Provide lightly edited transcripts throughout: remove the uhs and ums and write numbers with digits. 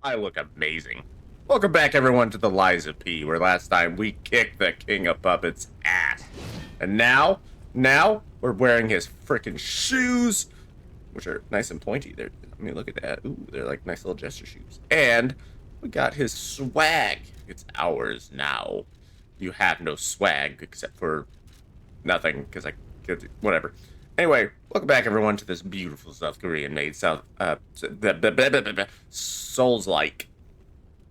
I look amazing. Welcome back, everyone, to the Liza P, where last time we kicked the King of Puppets' ass. And now, we're wearing his freaking shoes, which are nice and pointy. I mean, look at that. Ooh, they're like nice little gesture shoes. And we got his swag. It's ours now. You have no swag except for nothing, because whatever. Anyway, welcome back, everyone, to this beautiful South Korean-made Souls-like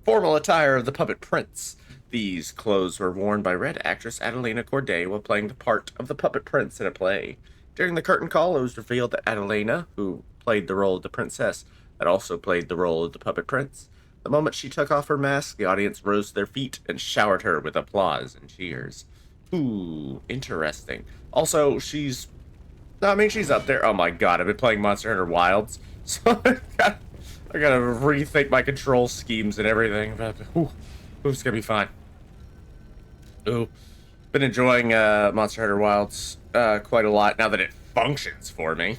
formal attire of the puppet prince. These clothes were worn by Red actress Adelina Corday while playing the part of the puppet prince in a play. During the curtain call, it was revealed that Adelina, who played the role of the princess, had also played the role of the puppet prince. The moment she took off her mask, the audience rose to their feet and showered her with applause and cheers. Ooh, interesting. Also, she's up there. Oh my god, I've been playing Monster Hunter Wilds, so I gotta rethink my control schemes and everything. But it's gonna be fine. Ooh, been enjoying Monster Hunter Wilds quite a lot now that it functions for me.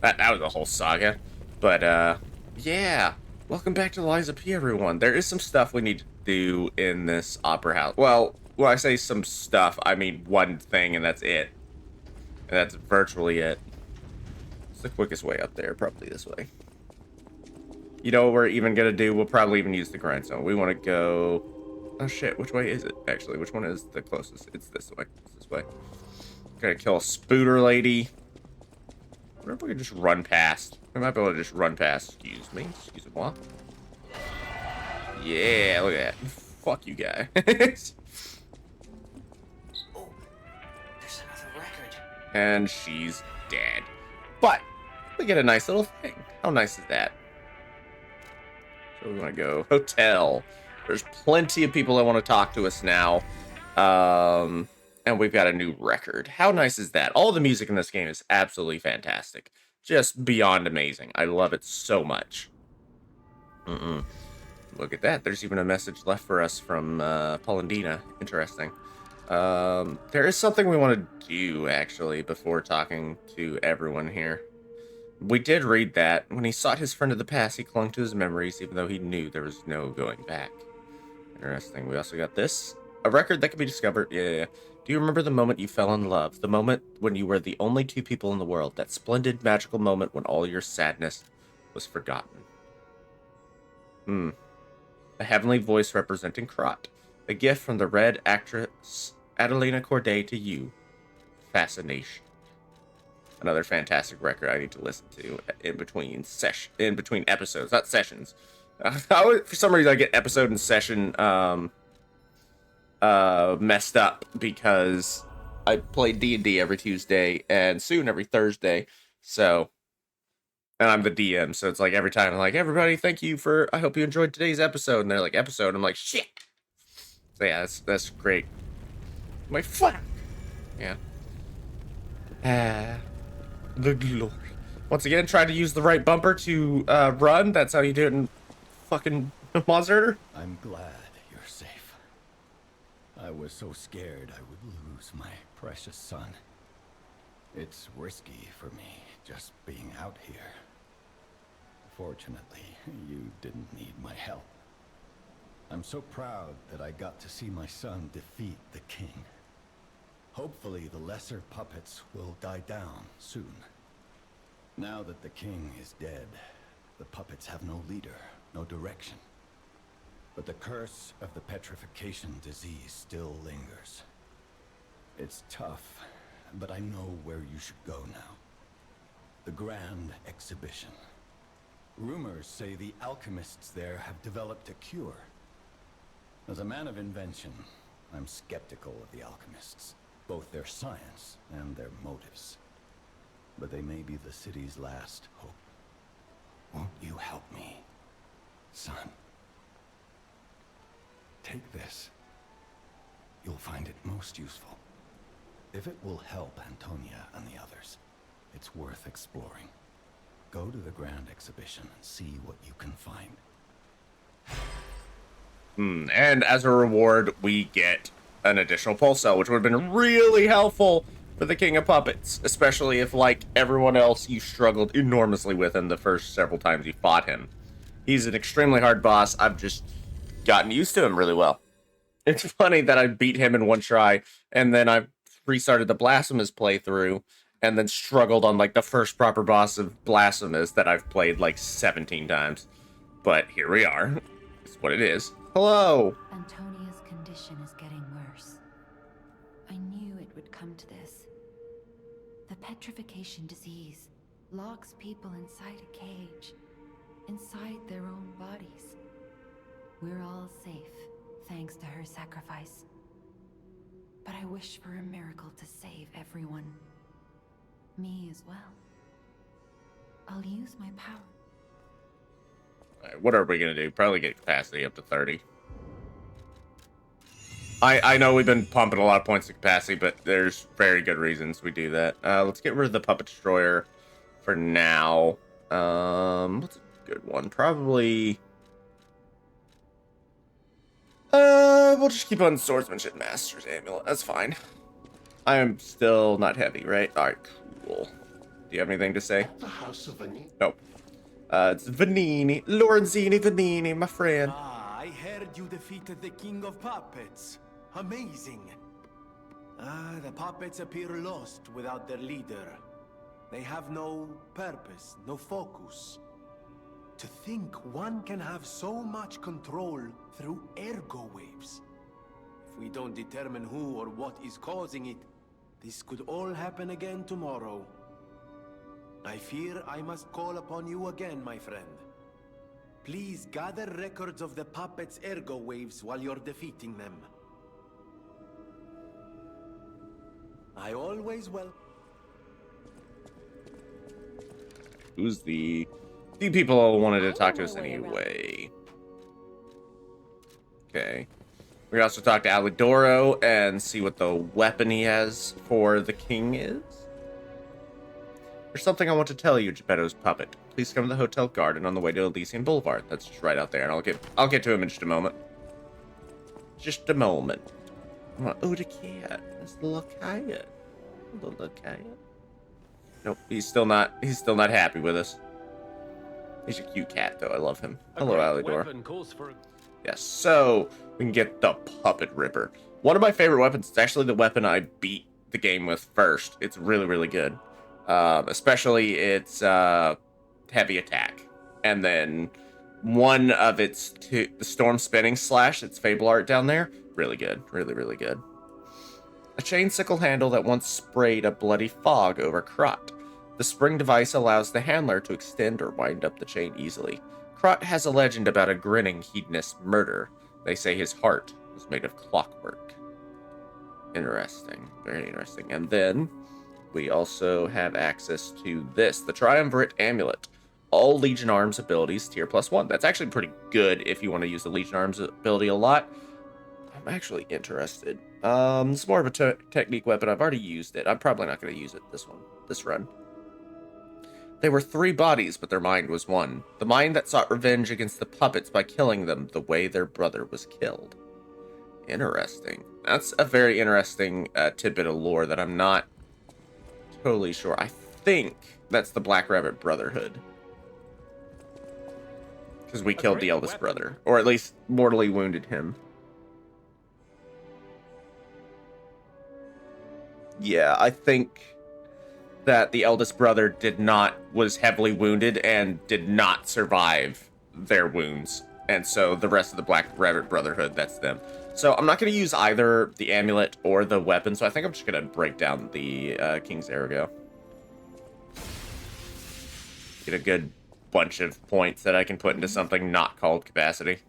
That was a whole saga, but yeah. Welcome back to Liza P, everyone. There is some stuff we need to do in this opera house. Well, when I say some stuff, I mean one thing, and that's it. And that's virtually it. It's the quickest way up there, probably this way. You know what we're even gonna do? We'll probably even use the grindstone. We want to go... Oh shit, which way is it, actually? Which one is the closest? It's this way. It's this way. Gonna kill a spooter lady. I wonder if we could just run past. We might be able to just run past. Excuse me. Excuse me. Yeah, look at that. Fuck you, guy. Oh, there's another record. And she's dead. But we get a nice little thing. How nice is that? So we want to go hotel. There's plenty of people that want to talk to us now. And we've got a new record. How nice is that? All the music in this game is absolutely fantastic. Just beyond amazing. I love it so much. Look at that. There's even a message left for us from Polendina. Interesting. There is something we want to do, actually, before talking to everyone here. We did read that. When he sought his friend of the past, he clung to his memories, even though he knew there was no going back. Interesting. We also got this. A record that can be discovered. Yeah. Do you remember the moment you fell in love? The moment when you were the only two people in the world. That splendid, magical moment when all your sadness was forgotten. A heavenly voice representing Krot. A gift from the Red actress Adelina Corday to you. Fascination. Another fantastic record I need to listen to in between episodes, not sessions. For some reason, I get episode and session messed up because I play D&D every Tuesday and soon every Thursday. So, and I'm the DM, so it's like every time I'm like, everybody, thank you for. I hope you enjoyed today's episode, and they're like, episode. I'm like, shit. So yeah, that's great. I'm like, fuck. Yeah. The glory. Once again, try to use the right bumper to run. That's how you do it in fucking Monster Hunter. I'm glad you're safe. I was so scared I would lose my precious son. It's risky for me just being out here. Fortunately, you didn't need my help. I'm so proud that I got to see my son defeat the king. Hopefully the lesser puppets will die down soon. Now that the king is dead, the puppets have no leader, no direction. But the curse of the petrification disease still lingers. It's tough, but I know where you should go now. The Grand Exhibition. Rumors say the alchemists there have developed a cure. As a man of invention, I'm skeptical of the alchemists, both their science and their motives. But they may be the city's last hope. Won't you help me, son? Take this. You'll find it most useful. If it will help Antonia and the others, it's worth exploring. Go to the Grand Exhibition and see what you can find. And as a reward, we get an additional pulse cell, which would have been really helpful for the King of Puppets, especially if, like everyone else, you struggled enormously with him the first several times you fought him. He's an extremely hard boss. I've just gotten used to him really well. It's funny that I beat him in one try, and then I restarted the Blasphemous playthrough, and then struggled on like the first proper boss of Blasphemous that I've played like 17 times. But here we are. It's what it is. Hello. Antonia's condition is getting worse. I knew it would come to this. The petrification disease locks people inside a cage, inside their own bodies. We're all safe, thanks to her sacrifice. But I wish for a miracle to save everyone. Me as well. I'll use my power. Alright, what are we gonna do? Probably get capacity up to 30. I know we've been pumping a lot of points of capacity, but there's very good reasons we do that. Let's get rid of the Puppet Destroyer for now. What's a good one? Probably... we'll just keep on Swordsmanship Master's Amulet. That's fine. I am still not heavy, right? Alright, cool. Do you have anything to say? The House of Vanini. Nope. It's Vanini. Lorenzini Vanini, my friend. Ah, I heard you defeated the King of Puppets. Amazing. Ah, the puppets appear lost without their leader. They have no purpose, no focus. To think one can have so much control through ergo waves. If we don't determine who or what is causing it, this could all happen again tomorrow. I fear I must call upon you again, my friend. Please gather records of the puppets' ergo waves while you're defeating them. I always will. Who's the... few people wanted to talk to us anyway. Okay. We can also talk to Alidoro and see what the weapon he has for the king is. There's something I want to tell you, Geppetto's puppet. Please come to the Hotel Garden on the way to Elysian Boulevard. That's just right out there, and I'll get to him in just a moment. Just a moment. Oh, the cat. That's the little cat. The little cat. Nope, he's still not happy with us. He's a cute cat, though. I love him. Hello, Alidor. Yes, so we can get the Puppet Ripper. One of my favorite weapons. It's actually the weapon I beat the game with first. It's really, really good. Especially its heavy attack. And then one of its the Storm Spinning Slash, its Fable art down there. Really good. Really, really good. A chain sickle handle that once sprayed a bloody fog over Krot. The spring device allows the handler to extend or wind up the chain easily. Krot has a legend about a grinning hedonist murder. They say his heart was made of clockwork. Interesting. Very interesting. And then we also have access to this, the Triumvirate Amulet. All Legion Arms abilities tier +1. That's actually pretty good if you want to use the Legion Arms ability a lot. I'm actually interested. It's more of a technique weapon. I've already used it. I'm probably not going to use it this run. They were 3 bodies, but their mind was one. The mind that sought revenge against the puppets by killing them the way their brother was killed. Interesting. That's a very interesting tidbit of lore that I'm not totally sure. I think that's the Black Rabbit Brotherhood. Because we killed the eldest brother. Or at least mortally wounded him. Yeah, I think that the eldest brother was heavily wounded and did not survive their wounds. And so the rest of the Black Rabbit Brotherhood, that's them. So I'm not going to use either the amulet or the weapon, so I think I'm just going to break down the King's Ergo. Get a good bunch of points that I can put into something not called capacity.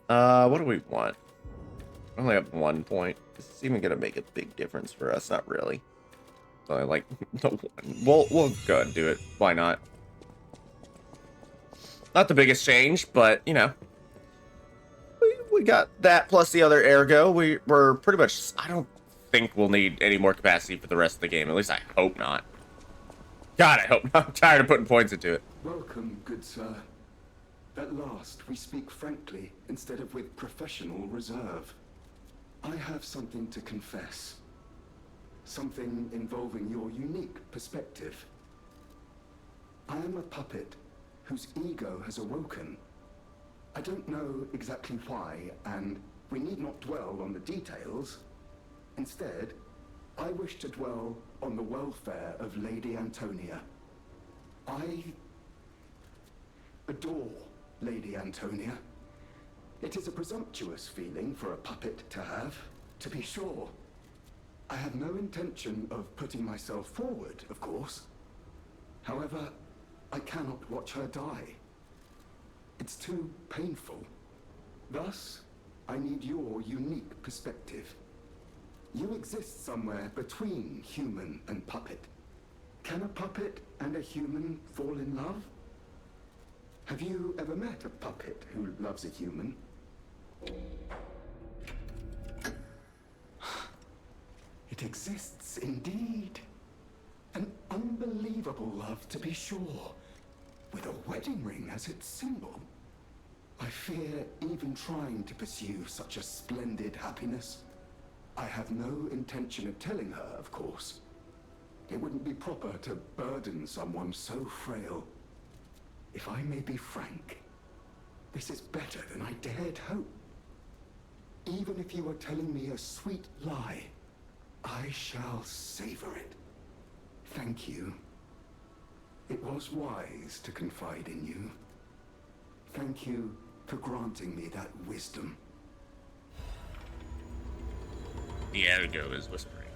What do we want? I only have 1 point. Is this even going to make a big difference for us? Not really. So I like the one. We'll go ahead and do it. Why not? Not the biggest change, but, you know. We got that plus the other ergo. We're pretty much... I don't think we'll need any more capacity for the rest of the game. At least I hope not. God, I hope not. I'm tired of putting points into it. Welcome, good sir. At last, we speak frankly instead of with professional reserve. I have something to confess. Something involving your unique perspective. I am a puppet whose ego has awoken. I don't know exactly why, and we need not dwell on the details. Instead, I wish to dwell on the welfare of Lady Antonia. I adore Lady Antonia. It is a presumptuous feeling for a puppet to have, to be sure. I have no intention of putting myself forward, of course. However, I cannot watch her die. It's too painful. Thus, I need your unique perspective. You exist somewhere between human and puppet. Can a puppet and a human fall in love? Have you ever met a puppet who loves a human? It exists indeed. An unbelievable love, to be sure, with a wedding ring as its symbol. I fear even trying to pursue such a splendid happiness. I have no intention of telling her, of course. It wouldn't be proper to burden someone so frail. If I may be frank, this is better than I dared hope. Even if you are telling me a sweet lie, I shall savor it. Thank you. It was wise to confide in you. Thank you for granting me that wisdom. The Ergo is whispering.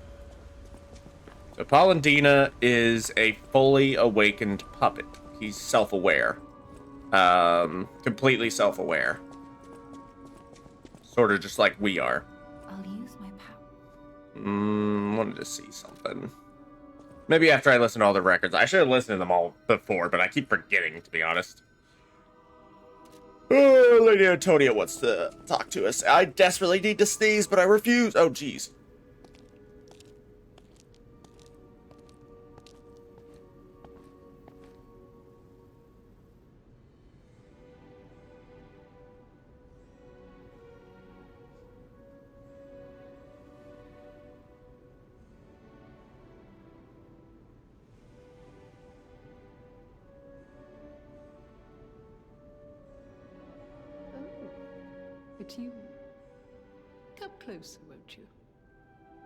So Polendina is a fully awakened puppet. He's self-aware. Completely self-aware. Sort of just like we are. I'll use my power. Wanted to see something. Maybe after I listen to all the records. I should have listened to them all before, but I keep forgetting, to be honest. Oh, Lady Antonia wants to talk to us. I desperately need to sneeze, but I refuse. Oh, jeez. It's you. Come closer, won't you?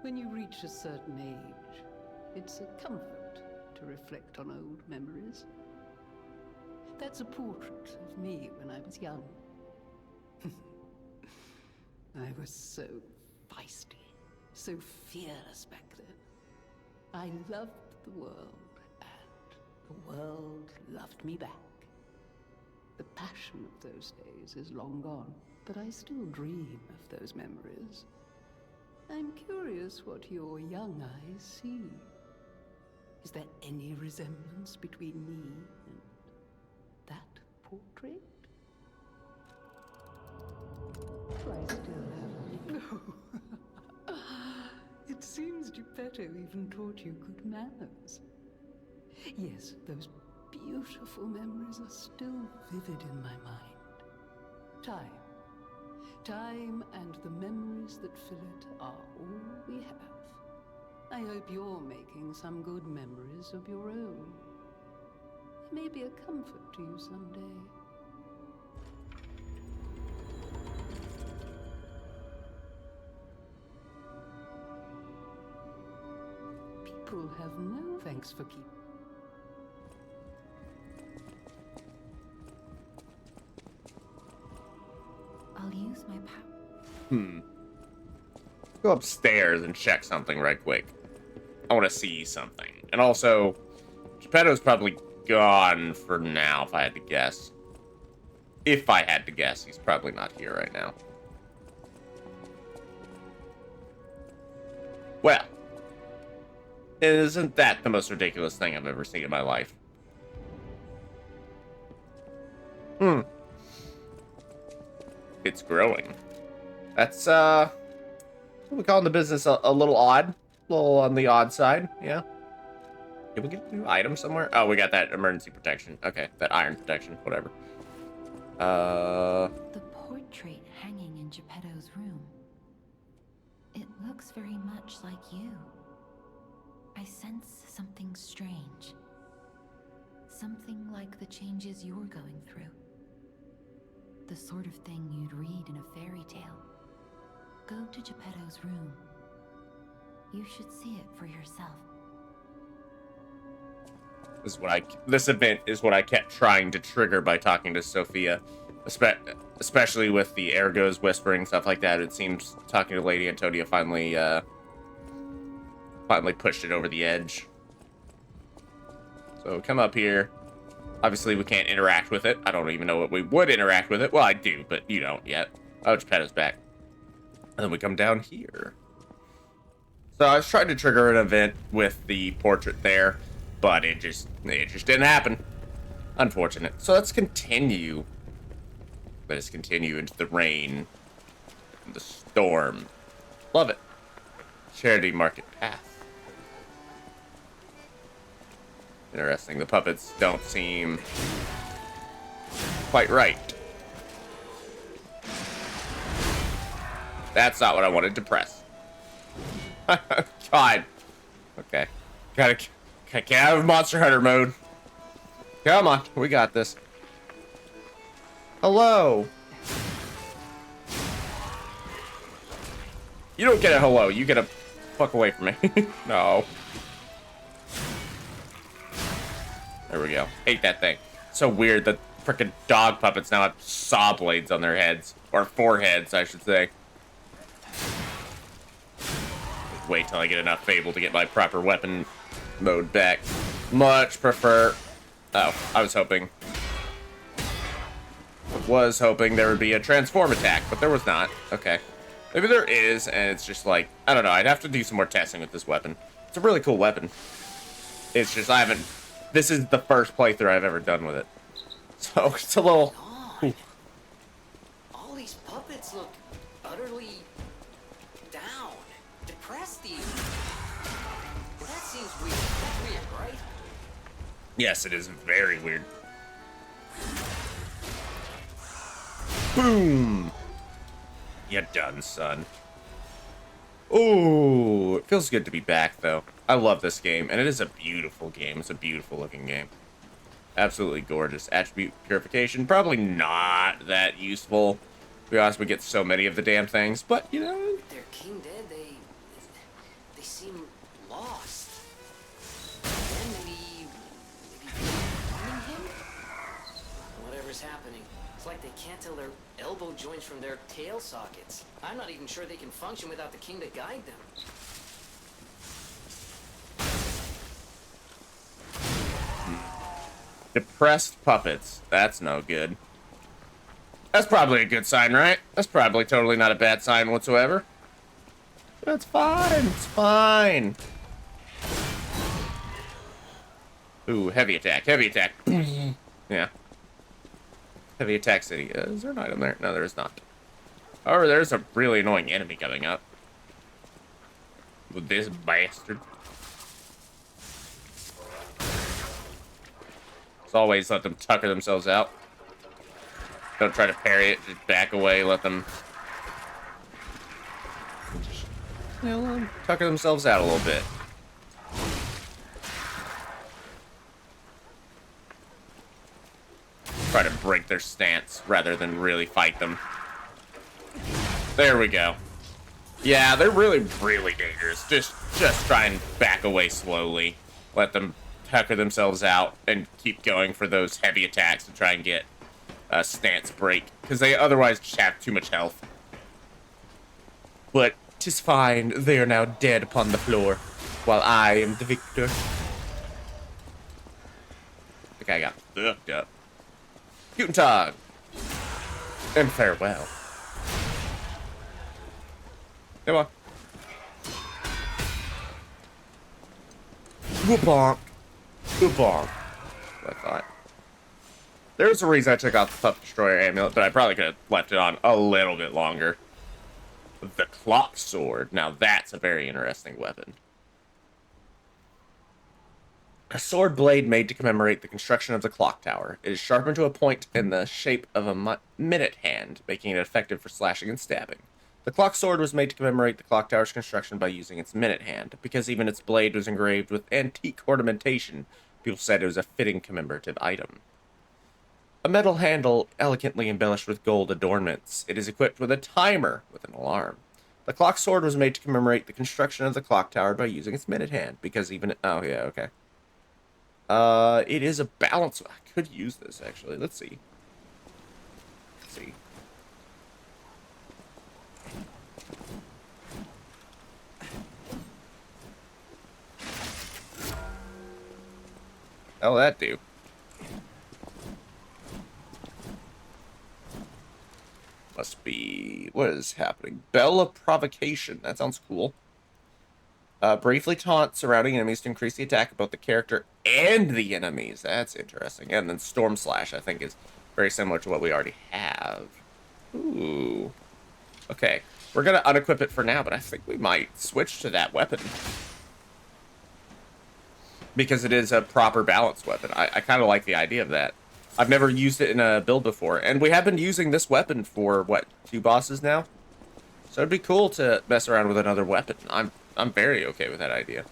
When you reach a certain age, it's a comfort to reflect on old memories. That's a portrait of me when I was young. I was so feisty, so fearless back then. I loved the world, and the world loved me back. The passion of those days is long gone, but I still dream of those memories. I'm curious what your young eyes see. Is there any resemblance between me and that portrait? I still haven't. No. It seems Geppetto even taught you good manners. Yes, those beautiful memories are still vivid in my mind. Time and the memories that fill it are all we have. I hope you're making some good memories of your own. They may be a comfort to you someday. People have no thanks for keeping. I'll use my power. Go upstairs and check something right quick. I want to see something. And also, Geppetto's probably gone for now, if I had to guess. If I had to guess, he's probably not here right now. Well, isn't that the most ridiculous thing I've ever seen in my life? It's growing. That's, what we call in the business a little odd. A little on the odd side, yeah. Did we get a new item somewhere? Oh, we got that emergency protection. Okay, that iron protection, whatever. The portrait hanging in Geppetto's room. It looks very much like you. I sense something strange. Something like the changes you're going through. The sort of thing you'd read in a fairy tale. Go to Geppetto's room. You should see it for yourself. This event is what I kept trying to trigger by talking to Sophia, especially with the ergos whispering, stuff like that. It seems talking to Lady Antonia finally pushed it over the edge. So come up here. Obviously, we can't interact with it. I don't even know what we would interact with it. Well, I do, but you don't yet. Oh, Geppetto's back. And then we come down here. So I was trying to trigger an event with the portrait there, but it just didn't happen. Unfortunate. So let's continue. Let us continue into the rain and the storm. Love it. Charity Market Path. Interesting. The puppets don't seem quite right. That's not what I wanted to press. God. Okay. Gotta get out of Monster Hunter mode. Come on. We got this. Hello. You don't get a hello. You get a fuck away from me. No. There we go. Hate that thing. So weird that frickin' dog puppets now have saw blades on their heads. Or foreheads, I should say. Wait till I get enough Fable to get my proper weapon mode back. Much prefer... Oh, I was hoping there would be a transform attack, but there was not. Okay. Maybe there is, and it's just like... I don't know, I'd have to do some more testing with this weapon. It's a really cool weapon. It's just, I haven't... This is the first playthrough I've ever done with it. So, it's a little... God. All these puppets look utterly down, depressed even. That seems weird. That's weird, right? Yes, it is very weird. Boom! You're done, son. Ooh, it feels good to be back, though. I love this game, and it is a beautiful game. It's a beautiful looking game. Absolutely gorgeous. Attribute purification, probably not that useful. To be honest, we get so many of the damn things, but, you know... Their king dead, they seem lost. And maybe harming him? Whatever's happening, it's like they can't tell their elbow joints from their tail sockets. I'm not even sure they can function without the king to guide them. Depressed puppets. That's no good. That's probably a good sign, right? That's probably totally not a bad sign whatsoever. That's fine. It's fine. Ooh, heavy attack. Heavy attack. Yeah. Heavy attack city. Is there an item there? No, there is not. However, there's a really annoying enemy coming up. With this bastard. As always, let them tucker themselves out. Don't try to parry it. Just back away. Let them... Just, you know, let them tucker themselves out a little bit. Try to break their stance rather than really fight them. There we go. Yeah, they're really, really dangerous. Just try and back away slowly. Let them tucker themselves out and keep going for those heavy attacks to try and get a stance break. Because they otherwise just have too much health. But 'tis fine. They are now dead upon the floor, while I am the victor. The guy got fucked up. Guten Tag. And farewell. Come on. Whoop-bonk. Whoop-bonk. I thought. There's a reason I took out the Puppet Destroyer amulet, but I probably could have left it on a little bit longer. The Clock Sword. Now that's a very interesting weapon. A sword blade made to commemorate the construction of the clock tower. It is sharpened to a point in the shape of a minute hand, making it effective for slashing and stabbing. The clock sword was made to commemorate the clock tower's construction by using its minute hand, because even its blade was engraved with antique ornamentation, People said it was a fitting commemorative item. A metal handle elegantly embellished with gold adornments. It is equipped with a timer with an alarm. The clock sword was made to commemorate the construction of the clock tower by using its minute hand, because even... Oh, yeah, okay. It is a balance... I could use this, actually. Let's see. Let's see. How'll that do? Must be... What is happening? Bell of Provocation. That sounds cool. Briefly taunt surrounding enemies to increase the attack of both the character and the enemies. That's interesting. And then Storm Slash, I think, is very similar to what we already have. Ooh. Okay. We're going to unequip it for now, but I think we might switch to that weapon. Because it is a proper balanced weapon. I kind of like the idea of that. I've never used it in a build before. And we have been using this weapon for, what, 2 bosses now? So it'd be cool to mess around with another weapon. I'm very okay with that idea.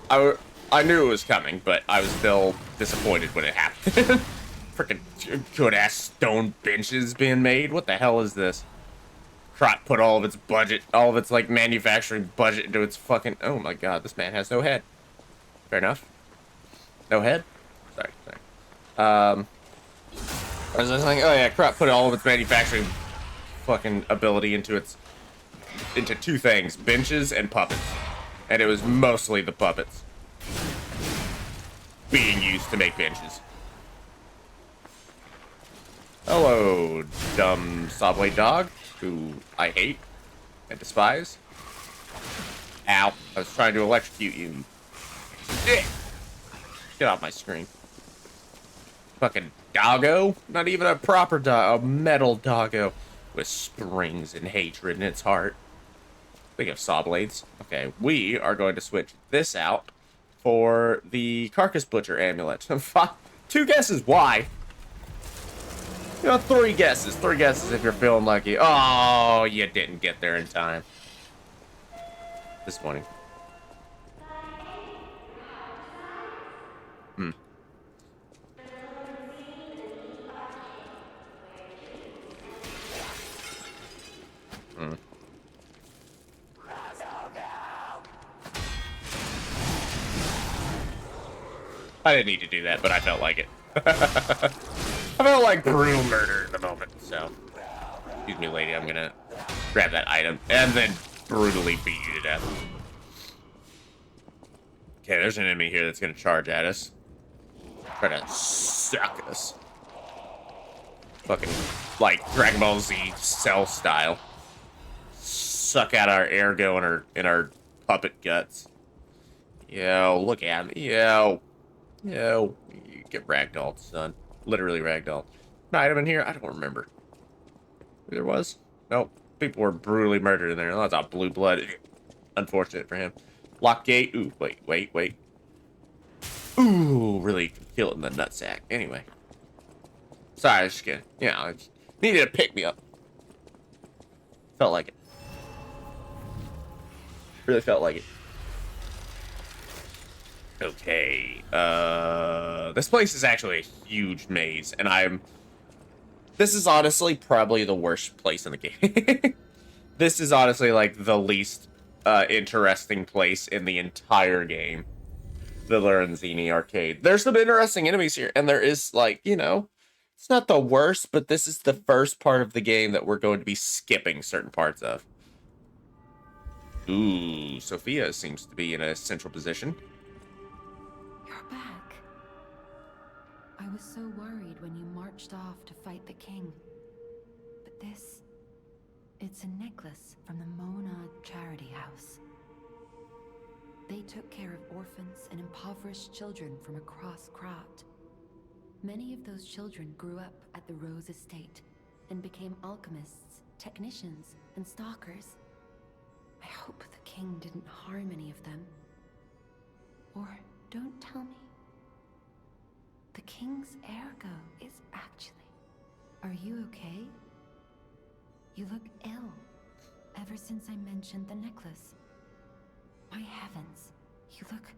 I knew it was coming, but I was still disappointed when it happened. Freaking good-ass stone benches being made. What the hell is this? Crot put all of its budget, all of its, like, manufacturing budget into its fucking... Oh my god, this man has no head. Fair enough. No head? Sorry. I was just like, oh yeah, Crot put all of its manufacturing fucking ability into 2 things, benches and puppets. And it was mostly the puppets being used to make benches. Hello, dumb Sawblade dog, who I hate and despise. Ow, I was trying to electrocute you. Get off my screen. Fucking doggo? Not even a proper dog, a metal doggo with springs and hatred in its heart. Speaking of saw blades, okay, we are going to switch this out for the Carcass Butcher amulet. 2 guesses why. You know, 3 guesses. 3 guesses if you're feeling lucky. Oh, you didn't get there in time. Disappointing. I didn't need to do that, but I felt like it. I felt like brutal murder in the moment, so... Excuse me, lady, I'm gonna grab that item and then brutally beat you to death. Okay, there's an enemy here that's gonna charge at us. Try to suck us. Fucking, like, Dragon Ball Z Cell style. Suck out our ergo in our puppet guts. Yo, look at me. Yo, you get ragdolled, son. Literally ragdolled. An item in here? I don't remember. There was? Nope. People were brutally murdered in there. That's all blue blood. Unfortunate for him. Lock gate. Ooh, wait. Ooh, really feel it in the nutsack. Anyway. Sorry, I was just kidding. I just needed to pick me up. Felt like it. Really felt like it. Okay. This place is actually a huge maze, and this is honestly probably the worst place in the game. This is honestly like the least interesting place in the entire game. The Lorenzini arcade. There's some interesting enemies here, and there is, like, it's not the worst, but this is the first part of the game that we're going to be skipping certain parts of. Ooh, Sophia seems to be in a central position. You're back. I was so worried when you marched off to fight the king. But it's a necklace from the Mona Charity House. They took care of orphans and impoverished children from across Krat. Many of those children grew up at the Rose Estate and became alchemists, technicians, and stalkers. I hope the king didn't harm any of them. Or don't tell me. The king's ergo is actually... Are you okay? You look ill. Ever since I mentioned the necklace. My heavens, you look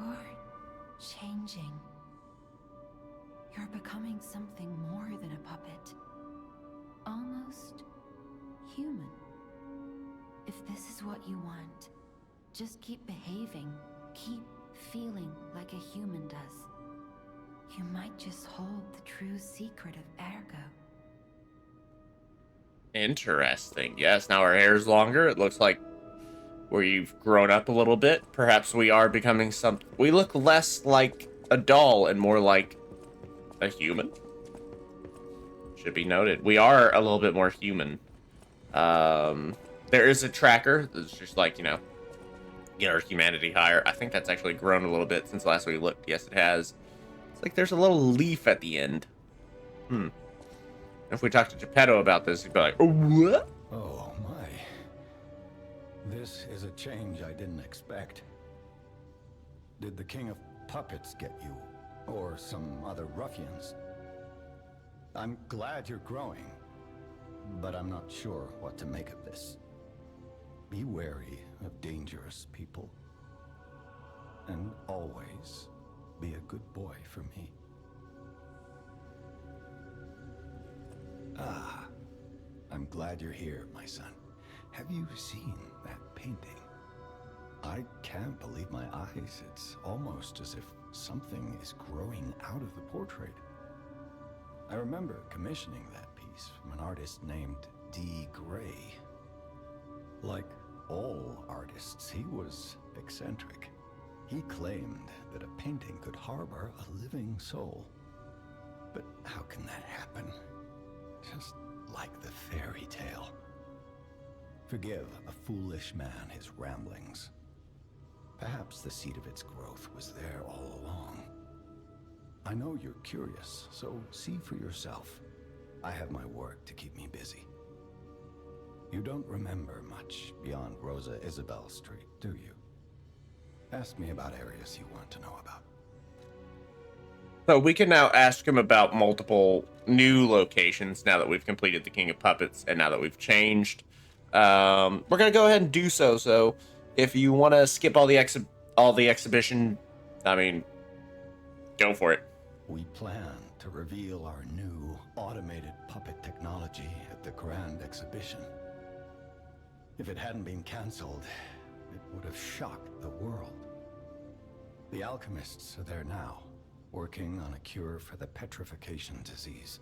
You're changing. You're becoming something more than a puppet. Almost human. If this is what you want, just keep behaving. Keep feeling like a human does. You might just hold the true secret of Ergo. Interesting. Yes, now our hair's longer. It looks like we've grown up a little bit. Perhaps we are becoming something. We look less like a doll and more like a human. Should be noted. We are a little bit more human. There is a tracker that's just like, you know, get our humanity higher. I think that's actually grown a little bit since last we looked. Yes, it has. It's like there's a little leaf at the end. If we talk to Geppetto about this, he'd be like, "Oh, what?" Oh, my. This is a change I didn't expect. Did the King of Puppets get you? Or some other ruffians? I'm glad you're growing, but I'm not sure what to make of this. Be wary of dangerous people. And always be a good boy for me. Ah, I'm glad you're here, my son. Have you seen that painting? I can't believe my eyes. It's almost as if something is growing out of the portrait. I remember commissioning that piece from an artist named D. Gray. Like all artists, he was eccentric. He claimed that a painting could harbor a living soul. But how can that happen? Just like the fairy tale. Forgive a foolish man his ramblings. Perhaps the seed of its growth was there all along. I know you're curious, so see for yourself. I have my work to keep me busy. You don't remember much beyond Rosa Isabel Street, do you? Ask me about areas you want to know about. So we can now ask him about multiple new locations now that we've completed the King of Puppets and now that we've changed. We're gonna go ahead and do so. So if you want to skip all the exhibition, I mean, go for it. We plan to reveal our new automated puppet technology at the Grand Exhibition. If it hadn't been cancelled, it would have shocked the world. The Alchemists are there now, working on a cure for the petrification disease.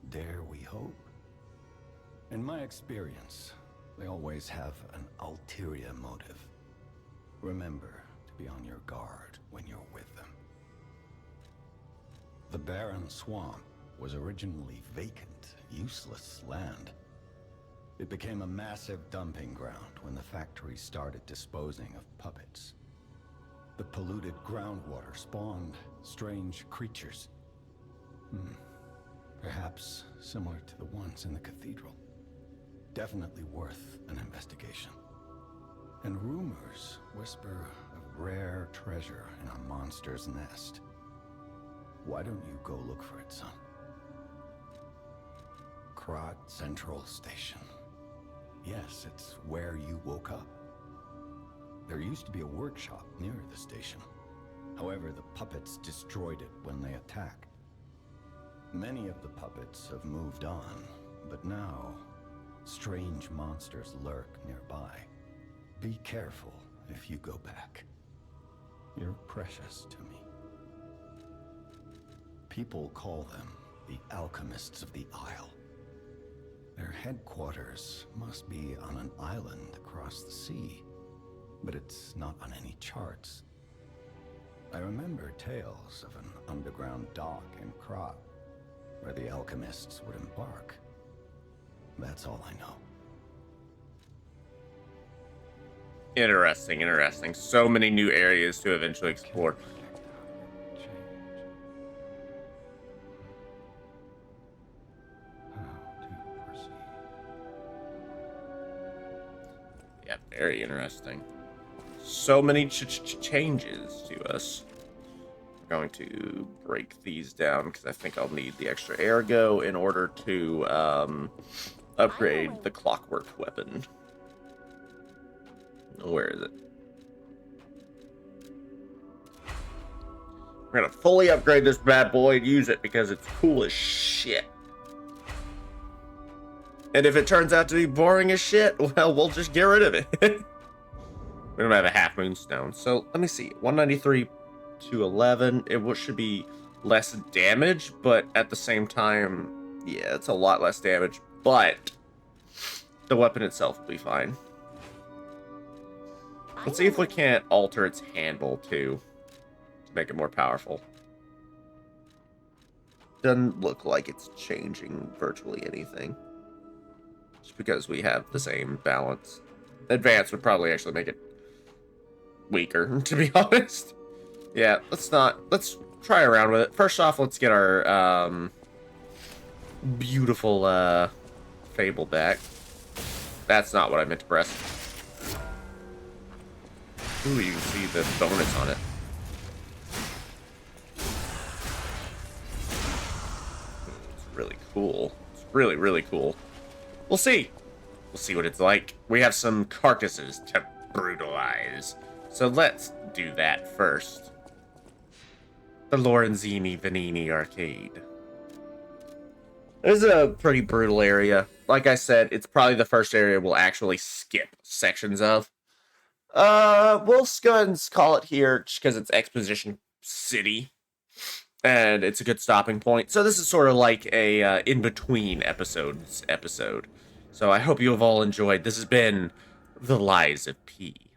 Dare we hope? In my experience, they always have an ulterior motive. Remember to be on your guard when you're with them. The barren swamp was originally vacant, useless land. It became a massive dumping ground when the factory started disposing of puppets. The polluted groundwater spawned strange creatures. Perhaps similar to the ones in the cathedral. Definitely worth an investigation. And rumors whisper of rare treasure in a monster's nest. Why don't you go look for it, son? Krat Central Station. Yes, it's where you woke up. There used to be a workshop near the station. However, the puppets destroyed it when they attacked. Many of the puppets have moved on, but now, strange monsters lurk nearby. Be careful if you go back. You're precious to me. People call them the Alchemists of the Isle. Their headquarters must be on an island across the sea, but it's not on any charts. I remember tales of an underground dock in Krat, where the Alchemists would embark. That's all I know. Interesting, interesting. So many new areas to eventually explore. Yeah, very interesting. So many changes to us. We're going to break these down because I think I'll need the extra ergo in order to upgrade the clockwork weapon. Where is it? We're gonna fully upgrade this bad boy and use it because it's cool as shit. And if it turns out to be boring as shit, well, we'll just get rid of it. We don't have a half moonstone. So let me see. 193 to 11. It should be less damage, but at the same time, yeah, it's a lot less damage. But the weapon itself will be fine. Let's see if we can't alter its handle too to make it more powerful. Doesn't look like it's changing virtually anything. Just because we have the same balance. Advanced would probably actually make it weaker, to be honest. Yeah, let's try around with it. First off, let's get our beautiful Fable back. That's not what I meant to press. Ooh, you can see the bonus on it. It's really cool. It's really, really cool. We'll see. We'll see what it's like. We have some carcasses to brutalize. So let's do that first. The Lorenzini Vanini Arcade. This is a pretty brutal area. Like I said, it's probably the first area we'll actually skip sections of. We'll go ahead and call it here just because it's Exposition City. And it's a good stopping point. So this is sort of like a in-between episode. So I hope you have all enjoyed. This has been The Lies of P.